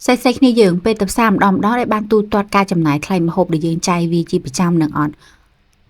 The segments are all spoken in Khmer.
សេគ្នាយើងពេលទៅផ្សារម្ដងដែលបានទូទាត់ការចំណាយថ្លៃម្ហូបដែលយើងចាយវាជាប្រចាំនឹងអត់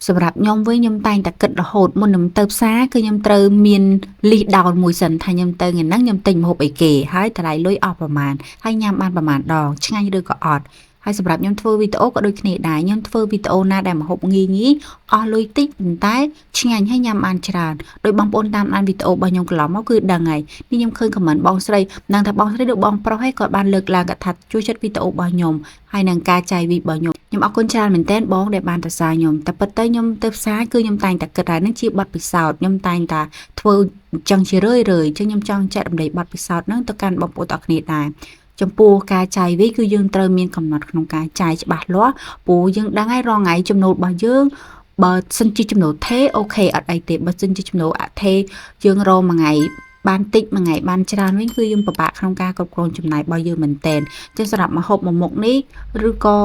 សម្រាប់ខ្ញុំវិញខ្ញុំតែងតែគិតរហូតមុននឹងទៅផ្សារគឺខ្ញុំត្រូវមានលីសដោនមួយសិនថាខ្ញុំទៅថ្ងៃហ្នឹងខ្ញុំទិញម្ហូបអីគេហើយតម្លៃលុយអស់ប្រមាណហើយញ៉ាំបានប្រមាណដងឆ្ងាញ់ឬក៏អត់ហើយសម្រាប់ខ្ញុំធ្វើវីដេអូក៏ដូចគ្នាដែរខ្ញុំធ្វើវីដេអូណាដែលម្ហូបងាយអស់លុយតិចប៉ុន្តែឆ្ងាញ់ហើយញ៉ាំបានច្រើនដោយបងប្អូនតាមដានវីដេអូរបស់ខ្ញុំកន្លងមកគឺដឹងហើយនេះខ្ញុំឃើញខមមិនបងស្រីនឹងថាបងស្រីឬបងប្រុសហើយគាត់បានលើកឡើងថាជួយចិត្តវីដេអូរបស់ខ្ញុំហើយនឹងការចាយវីរបស់ខ្ញុំអរគុណច្រើនមែនទែនបងដែលបានសរសើរខ្ញុំតែប៉ុន្តែខ្ញុំទៅផ្សារគឺខ្ញុំតែងតែគិតថានឹងជាបទពិសោធន៍ខ្ញុំតែងតែធ្វើចឹងជារឿយៗចឹងខ្ញុំចង់ចែករំលែកបទពិសោធន៍ហ្នឹងទៅកាន់បងប្អូនទាំងគ្នាដែរចំពោះការចាយវាគឺយើងត្រូវមានកំណត់ក្នុងការចាយច្បាស់លាស់ព្រោះយើងដឹងហើយរងថ្ងៃចំណូលរបស់យើងបើសិនជាចំណូលថេអូខេអត់អីទេបើសិនជាចំណូលអថេយើងរងមួយថ្ងៃបានតិចមួយថ្ងៃបានច្រើនវិញគឺយើងពិបាកក្នុងការគ្រប់គ្រងចំណាយរបស់យើងមែនទែនចឹងសម្រាប់ម្ហូបមួយមុខនេះឬក៏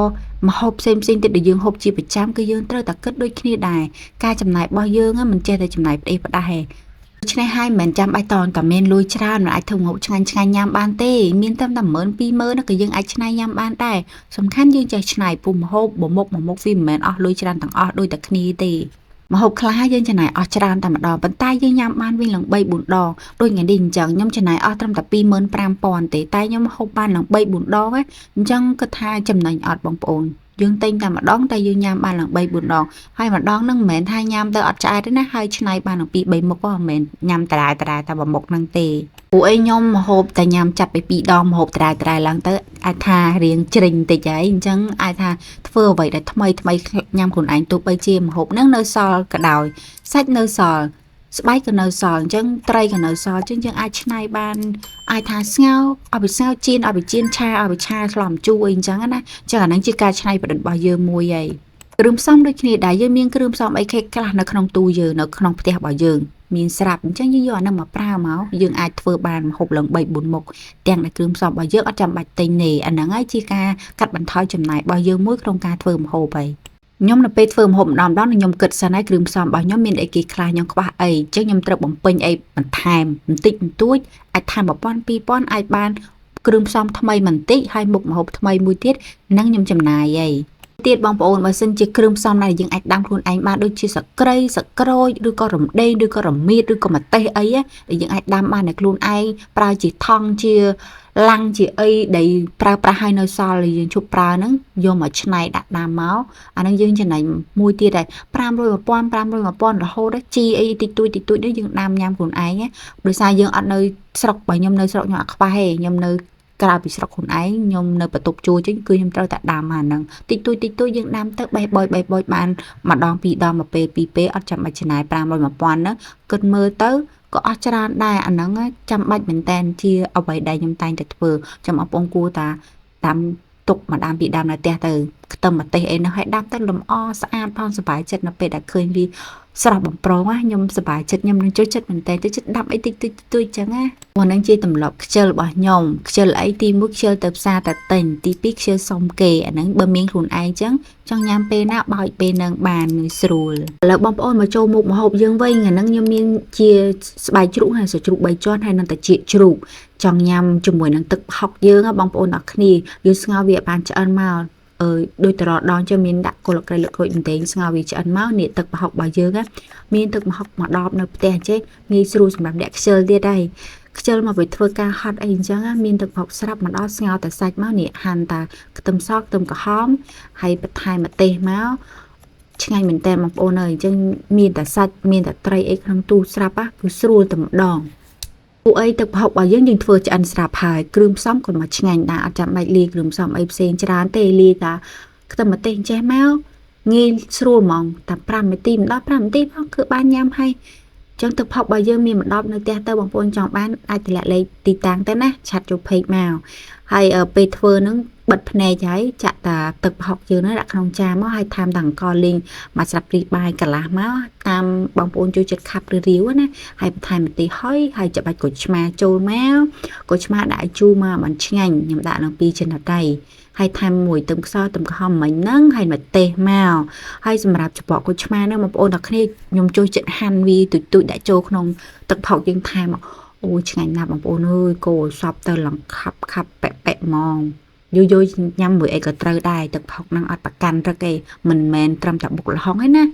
ម្ហូបផ្សេងទៀតដែលយើងហូបជាប្រចាំគឺយើងត្រូវតែគិតដូចគ្នាដែរការចំណាយរបស់យើងមិនចេះតែចំណាយផ្ដេសផ្ដាស់ទេដូច្នេះហើយមិនចាំបាច់តែមានលុយច្រើនមិនអាចធ្វើម្ហូបឆ្ងាញ់ញ៉ាំបានទេមានតែ10000 20000ក៏យើងអាចឆ្នៃញ៉ាំបានដែរសំខាន់យើងចេះឆ្នៃពុំម្ហូបមួយមុខវាមិនមែនអស់លុយច្រើនទាំងអស់ដូចតែគ្នាទេម្ហូបខ្លះយើងចំណាយអស់ច្រើនតែម្ដងប៉ុន្តែយើងញ៉ាំបានវិញឡើង3 4ដងដូចថ្ងៃនេះអញ្ចឹងខ្ញុំចំណាយអស់ត្រឹមតែ25000ទេតែខ្ញុំហូបបានឡើង3 4ដងអញ្ចឹងគិតថាចំណេញអត់បងប្អូនយើងទិញតែម្ដងតែយើងញ៉ាំបានឡើង3 4ដងហើយម្ដងហ្នឹងមិនមែនថាញ៉ាំទៅអត់ឆ្អែតទេណាហើយឆ្នៃបានឡើង2 3មុខហ្នឹងមិនមែនញ៉ាំតែមួយមុខហ្នឹងទេពួកអីខ្ញុំម្ហូបតែញ៉ាំចាប់ពី2ដងម្ហូបតែឡើងទៅអាចថារៀងជ្រិញតិចហើយអញ្ចឹងអាចថាធ្វើអ្វីដែលថ្មីញ៉ាំខ្លួនឯងទោះបីជាម្ហូបហ្នឹងនៅសល់ក៏ដោយសាច់នៅសល់ស្បែកក៏នៅសល់អញ្ចឹងត្រីក៏នៅសល់អញ្ចឹងយើងអាចឆ្នៃបានអាចថាស្ងោរឲ្យវាស្ងោរចៀនឲ្យវាចៀនឆាឲ្យវាឆាឆ្លំជូរអីអញ្ចឹងណាអញ្ចឹងអាហ្នឹងជាការឆ្នៃប្រឌិតរបស់យើងមួយហើយគ្រឿងផ្សំដូចគ្នាដែរយើងមានគ្រឿងផ្សំអីខ្លះនៅក្នុងទូយើងនៅក្នុងផ្ទះរបស់យើងមានស្រាប់អញ្ចឹងយើងយកអាហ្នឹងមកប្រើមកយើងអាចធ្វើបានម្ហូបឡើង3 4មុខទាំងតែគ្រឿងផ្សំរបស់យើងអត់ចាំបាច់ទិញទេអាហ្នឹងហើយជាការកាត់បន្ថយចំណាយរបស់យើងមួយក្នុងការធ្វើម្ហូបហើយខ្ញុំនៅពេលធ្វើម្ហូបម្ដងខ្ញុំគិតសិនហើយគ្រឿងផ្សំរបស់ខ្ញុំមានអីគេខ្លះខ្ញុំខ្វះអីអញ្ចឹងខ្ញុំត្រូវបំពេញអីបន្ថែមបន្តិចបន្តួចអាចថែម1000 2000អាចបានគ្រឿងផ្សំថ្មីបន្តិចហើយមុខម្ហូបថ្មីមួយទៀតហ្នឹងខ្ញុំចំណាយហើយទៀតបងប្អូនបើសិនជាគ្រឿងផ្សំណាយើងអាចដាំខ្លួនឯងបានដូចជាសក្រីសក្រូចឬក៏រំដេងឬក៏រមៀតឬក៏ម្ទេសអីដែលយើងអាចដាំបានតែខ្លួនឯងប្រើជាថង់ជាឡាំងជាអីដែលប្រើប្រាស់ឲ្យនៅសល់យើងជប់ប្រើហ្នឹងយកមកឆ្នៃដាក់ដាំមកអាហ្នឹងយើងចំណេញមួយទៀតដែរ500 1000 រហូតជីអីតិចតួចនេះយើងដាំញ៉ាំខ្លួនឯងដោយសារយើងអត់នៅស្រុកបើខ្ញុំនៅស្រុកខ្ញុំអត់ខ្វះទេខ្ញុំនៅក្រៅពីស្រុកខ្លួនឯងខ្ញុំនៅបន្ទប់ជួលចឹងគឺខ្ញុំត្រូវតែដាំអាហ្នឹងតិចតួចយើងដាំទៅបេះបយបានម្ដងពីរដងមួយពេលពីរពេលអត់ចាំបាច់ចំណាយ500 1000ហ្នឹងគិតមើលទៅក៏អស់ច្រើនដែរអាហ្នឹងចាំបាច់មែនតើជាអ្វីដែលខ្ញុំតែងតែធ្វើចាំបងប្អូនគួរតាដាំទុកមកដាំពីដើមនៅផ្ទះទៅខ្ទឹមម្ទេសអីនោះឲ្យដាំទៅលម្អស្អាតផងសុបាយចិត្តនៅពេលដែលឃើញវាស្រស់បំប្រងខ្ញុំសុបាយចិត្តខ្ញុំនឹងចូលចិត្តមែនតើទៅចិត្តដាំអីតិចតួចចឹងណាព្រោះហ្នឹងជាទម្លាប់ខ្ជិលរបស់ខ្ញុំខ្ជិលអីទី1ខ្ជិលទៅផ្សារតែទិញទី2ខ្ជិលសុំគេអាហ្នឹងបើមានខ្លួនឯងចឹងចង់ញ៉ាំពេលណាបោចពេលហ្នឹងបានងាយស្រួលឥឡូវបងប្អូនមកចូលមុខម្ហូបយើងវិញអាហ្នឹងខ្ញុំមានជាស្បែកជ្រូកហើយសាច់ជ្រូក3ជាន់ហើយនឹងត្រចៀកជ្រូកចង់ញ៉ាំជាមួយនឹងទឹកផុកយើងបងប្អូនអរគ្នាយើងស្ងោរវាបានឆ្អិនមកដូចតរដងចាំមានដាក់គល់ក្រៃលើកក្រូចបន្ទែងស្ងោរវាឆ្អិនមកនេះទឹកប្រហុករបស់យើងមានទឹកប្រហុកមកដបនៅផ្ទះចេះងាយស្រួលសម្រាប់អ្នកខ្ជិលទៀតហើយខ្ជិលមកទៅធ្វើការហត់អីអញ្ចឹងមានទឹកប្រហុកស្រាប់មកដល់ស្ងោរតែសាច់មកនេះហាន់តាខ្ទឹមសខ្ទឹមក្រហមហើយបន្ថែមម្ទេសមកឆ្ងាញ់មែនតើបងប្អូនអើយអញ្ចឹងមានតែសាច់មានតែត្រីអីក្នុងទូស្រាប់គឺស្រួលតែម្ដងពួកអីទឹកប្រហុករបស់យើងធ្វើឆ្អិនស្រាប់ហើយគ្រឿងផ្សំក៏មកឆ្ងាញ់ដែរអត់ចាំបាច់លាយគ្រឿងផ្សំអីផ្សេងច្រើនទេលាយតាខ្ទឹមម្ទេសចេះមកងាយស្រួលហ្មងតែ5នាទីម្ដង5នាទីផងគឺបានញ៉ាំហើយចឹងទឹកផុករបស់យើងមានម្ដបនៅផ្ទះទៅបងប្អូនចង់បានអាចទម្លាក់លេខទីតាំងទៅណាឆាត់ចូលពេកមកហើយពេលធ្វើនឹងបិទភ្នែកហើយចាក់តាទឹកប្រហុកយើងដាក់ក្នុងចានមកហើយថែមទាំងអង្ករលីងមកស្រាប់ព្រីបាយកន្លះមកតាមបងប្អូនចូលចិត្តខាប់ឬរាវណាហើយបន្ថែមម្ទេសហើយច្បាច់ក្រូចឆ្មាចូលមកក្រូចឆ្មាដាក់ឲ្យជូរមកបានឆ្ងាញ់ខ្ញុំដាក់នឹង2ចិនដៃហើយថែមមួយទឹមខ្សោទឹមក្រហមមិញហ្នឹងហើយម្ទេសមកហើយសម្រាប់ច្បកក្រូចឆ្មាហ្នឹងបងប្អូនទាំងគ្នាខ្ញុំចូលចិត្តហាន់វាទូចដាក់ចូលក្នុងទឹកផុកយើងថែម Ôi ngày nào bằng bố ơi cô sọp tơ lòng khắp khắp bẹ bẹ mong vui vui nhâm mùi ấy có trơ đài tập học năng ọt bạc canh ra kì mình men trăm tập bục là hóng ấy nè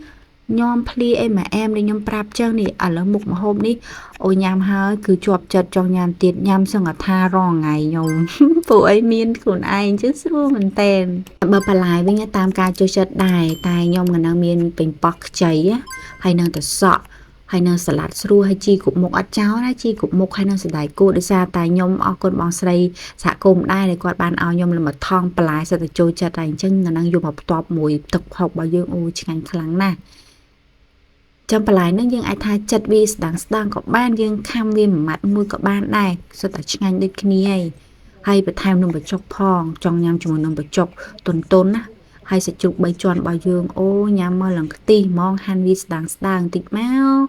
nhom pli em mà em đi nhom prap chân đi ở lỡ mục mà hôm đi ôi nhâm hơi cứ chọp chật trong nhâm tiệt nhâm xong ở tha rò ngày nhom phụ ấy miên của anh chứ xưa mình tên bờ bà lại với nghe tam ca cho chật đài tài nhom ngân năng miên bình bọc cháy á hay năng thật sọ hay năngสลัดสรูhay chi cục mục ở cháo đó chi cục mục hay năngสđại cô để ra tài nhom ở con bong sấy xã cùng đây để quạt bàn ao nhom là một thong bà lại sẽ trôi chật đài chân ngân năng dùng một tọp mùi tập học bao nhiêu ôi chẳng kháng nè trong bài nó nhưng ai thay chặt vi đang có ban nhưng kham vi mặt mũi có ban này sao tại chính anh đi kia hay bị thay nông bị chọc phong trong nhằm cho một nông bị chọc tôn á hay sẽ chụp bay tròn bao dương ô nhằm mơ lần ti mong han vi đang tịt máu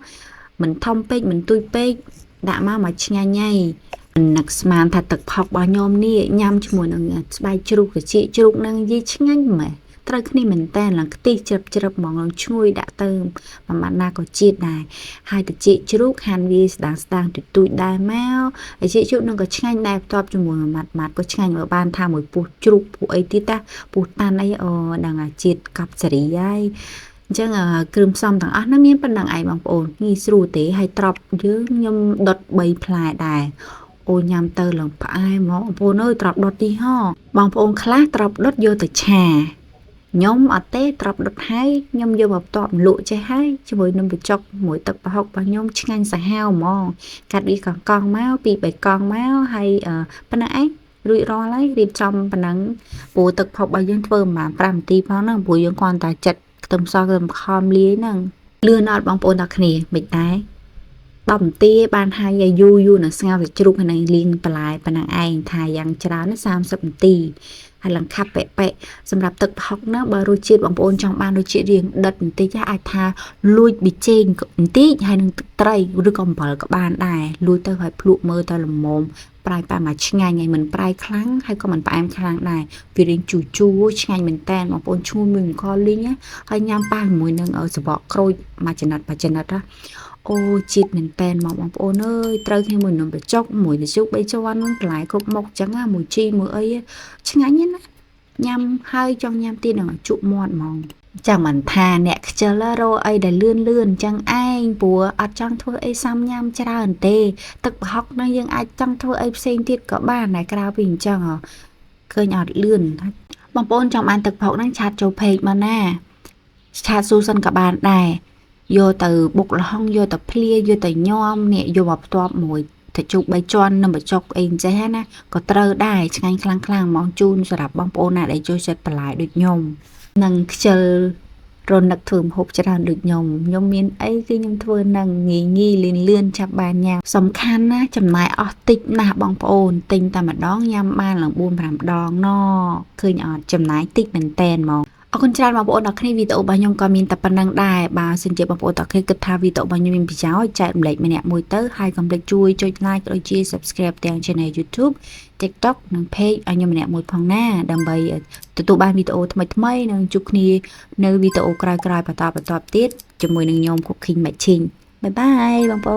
mình thông pê mình tui pê đã mau mà chính nhây mình nặc sman thật tập học bao nhom ni nhằm cho một nông bay chụp cái chị chụp năng gì chính anh màตอนนี้มันแต่หลังตีจะมองเราช่วยด่าเติมมันน่าก็จีดได้ให้แต่จีจุกฮันวีสต่างตุยได้แมวไอจีจุกนั่นก็ช่างได้ตอบจมูกมัดก็ช่างว่าบ้านทำหมวยปูจุกปูไอติตาปูตันไอดังจีดกับสรียัยจังกลุ่มซ้อมต่างนั่นมีเป็นดังไอบางโอนนี่สู้เตะให้ตอบเยอะยมดดใบพลายได้โอยามเตอหลังไปมองโอนเอ้ยตอบดดที่ห่อบางโอนคลาตอบดดโยแต่แชnhóm ở tê tập đột hay nhóm vô một tọm lụa chơi hay cho mỗi năm bị chọc mỗi tập học và nhóm chức anh sẽ hao mòn cắt đi còn con máu bị bảy con máu hay bên ấy rủi ro lấy đi trong bên nắng bộ tập học bao nhiêu phơ mà làm tí nó nè bộ những con tài chật tầm so tầm khom lý nè lừa nọt bóng bồn đặc nè mình đấy bầm tia ban hai giờ du nè sao thì chụp cái này liên lại bên anh thài yang chả nó sam sập tì hay là khắp bẹ bẹสำหรับตึกhọc nóบารูจีบางคนtrong banรูจีเรียงดัดตีจะอาทาลุยบิเชงตีให้นึงตึกไตรหรือก็บอลกับบ้านได้ลุยเตอร์ให้พลุมือตะลมมปลายปลายมาชิงไงไงเหมือนปลายครั้งให้ก็เหมือนปลายครั้งได้วิริงจูชิงไงเหมือนแตนบางคนชูมือคอลิ้นเนี่ยให้ยามปลายมวยนึงสะบอกโครยมาจนัดอะโอ้จิตเหมือนแตนมองบางคนเอ้ยเตอร์ให้มือหนุ่มไปจกมวยในชุกไปจวนหลายก็มกจังอ่ะมวยจีมวยเอ้ยชิงไงเนี่ยนะnhâm hơi trong nhâm tin ở trụ mòn mong chẳng mình thà nè chờ là rồi ấy để lươn chẳng ai bùa ở trong thua ấy xăm nhâm cho ra tê tập học nó nhưng ai trong thua ấy xem tiết có ba này cao bình chẳng hả cơ nhọt lươn bằng bôn trong ăn tập học đang chặt châu phê mà nè chặt su sân cả bàn này vô từ bục là hông vô từ plia vô từ nhom nè vô bọc to mùiถ้าจุกใบจอนนำไปจกเองใจฮะนะก็เตอได้ช่างคลางมองจูนสำหรับบางโปน่ะได้ช่วยเสร็จปลายดุจยมนังเชลรนนักถือหกจะทานดุจยมมีนไอ้คือยมทวนนังงีลินเลื่อนจับบานยาวสำคัญนะจำนายออติกนะบางโปนติงแต่มาดองยำบ้านหลังบูนพรำดองนอเคยออดจำนายติกเป็นแตนมองเอาคนจานมาบอกนักในวิดีโอบางยงก็มีแต่ปนังได้บางสิ่งเจ็บบางโปรต่อเคยกระทาวิดีโอบางยงมีพิจารณาใจเล็กมันเนี่ยมวยเตอร์ให้กำลังช่วยไลค์ช่วย subscribe แต่งช่อง YouTube TikTok นังเพจอันยงมันเนี่ยมวยพังหน้าดำใบตัวบ้านวิดีโอทำไมนังจุกนี้ในวิดีโอกลายๆประตอบติดจะมวยนังยงคุกคิงแบบชิงบ๊ายบายบางโปร